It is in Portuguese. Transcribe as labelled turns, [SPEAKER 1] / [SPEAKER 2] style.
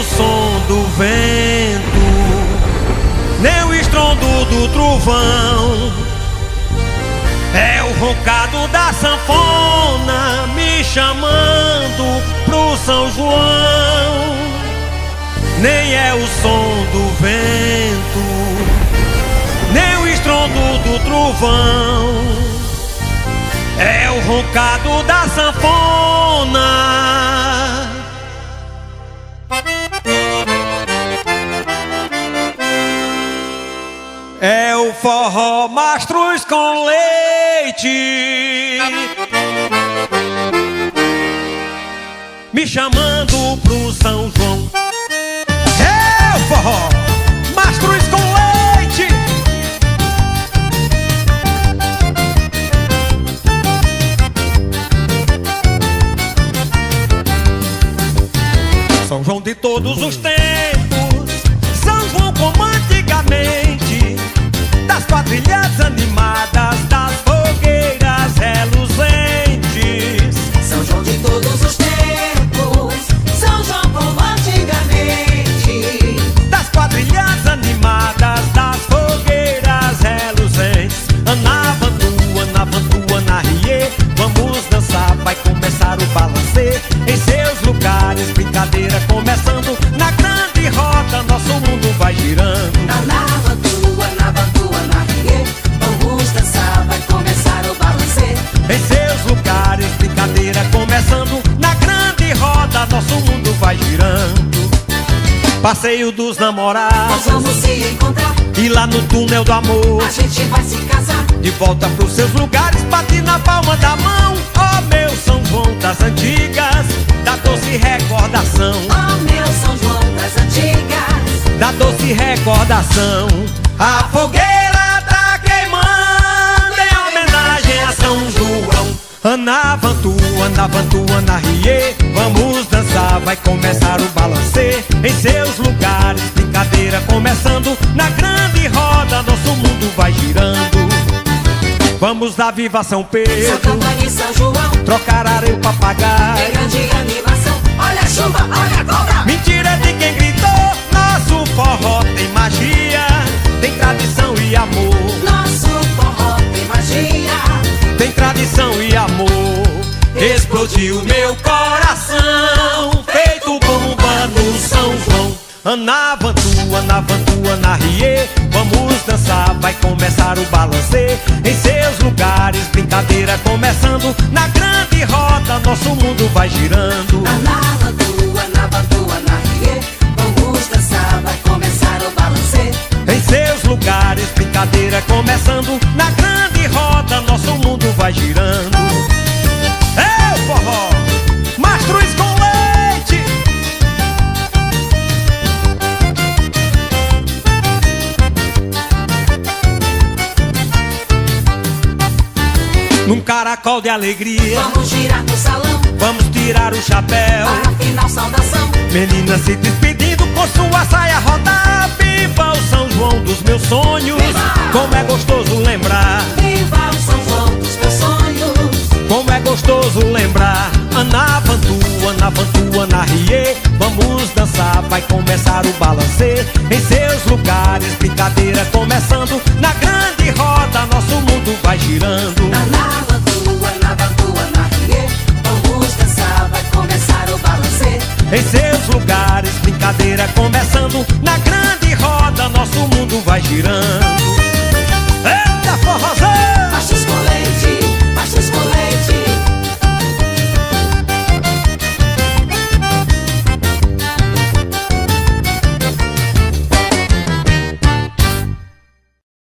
[SPEAKER 1] o som do vento, nem o estrondo do trovão. É o roncado da sanfona me chamando pro São João. Nem é o som do vento, nem o estrondo do trovão. É o roncado da sanfona. É o forró mastruz com leite me chamando pro São João. É o forró mastruz com leite. São João de todos os tempos, São João como antigamente, das quadrilhas animadas, das fogueiras reluzentes.
[SPEAKER 2] São João de todos os tempos, São João como antigamente,
[SPEAKER 1] das quadrilhas animadas, das fogueiras reluzentes. Anavantu, Anarie, vamos dançar, vai começar o balancê. Em seus lugares, brincadeira começando, na grande roda nosso mundo vai girando.
[SPEAKER 2] Anavantu, Anarie, vamos dançar, vai começar o balancê.
[SPEAKER 1] Em seus lugares, brincadeira começando, na grande roda nosso mundo vai girando. Passeio dos namorados,
[SPEAKER 2] Nós vamos se encontrar,
[SPEAKER 1] e lá no túnel do amor
[SPEAKER 2] a gente vai se casar.
[SPEAKER 1] de volta pros seus lugares, bate na palma da mão. Ó meu São João das antigas, da doce recordação.
[SPEAKER 2] Oh meu São João das antigas,
[SPEAKER 1] Da doce recordação. A fogueira tá queimando em homenagem a São João. Anavantu, Anarie, vamos dançar, vai começar o balancê. Em seus lugares, brincadeira começando, na grande roda nosso mundo vai girando. Vamos dar viva São Pedro,
[SPEAKER 2] Santa Antônio e São João,
[SPEAKER 1] trocar areia o
[SPEAKER 2] é
[SPEAKER 1] papagaio.
[SPEAKER 2] grande animação. Olha a chuva, olha a cobra.
[SPEAKER 1] Mentira de quem gritou, nosso forró tem magia, tem tradição e amor.
[SPEAKER 2] Nosso forró tem magia.
[SPEAKER 1] Tem tradição e amor. Explodiu meu coração, feito bomba no São João. Anavantu, Anarie, vamos dançar, vai começar o balancê. Em seus lugares, brincadeira começando, na grande roda nosso mundo vai girando.
[SPEAKER 2] Anavantu, Anarie, vamos dançar, vai começar o balancê.
[SPEAKER 1] Em seus lugares, brincadeira começando, na grande roda nosso mundo vai girando. É o forró mastruz com leite. Num caracol de alegria,
[SPEAKER 2] Vamos girar no salão,
[SPEAKER 1] vamos tirar o chapéu.
[SPEAKER 2] para a final saudação.
[SPEAKER 1] Menina se despedindo com sua saia rodar. Viva o São João dos meus sonhos,
[SPEAKER 2] Viva!
[SPEAKER 1] como é gostoso lembrar.
[SPEAKER 2] Viva o São João dos meus sonhos.
[SPEAKER 1] Como é gostoso lembrar. Anavantu, Anarie, vamos dançar, vai começar o balancê. Em seus lugares, brincadeira começando, na grande roda nosso mundo vai girando.
[SPEAKER 2] Anavantu, Anarie, vamos dançar, vai começar o balancê.
[SPEAKER 1] Em seus lugares, brincadeira começando, na grande roda nosso mundo vai girando.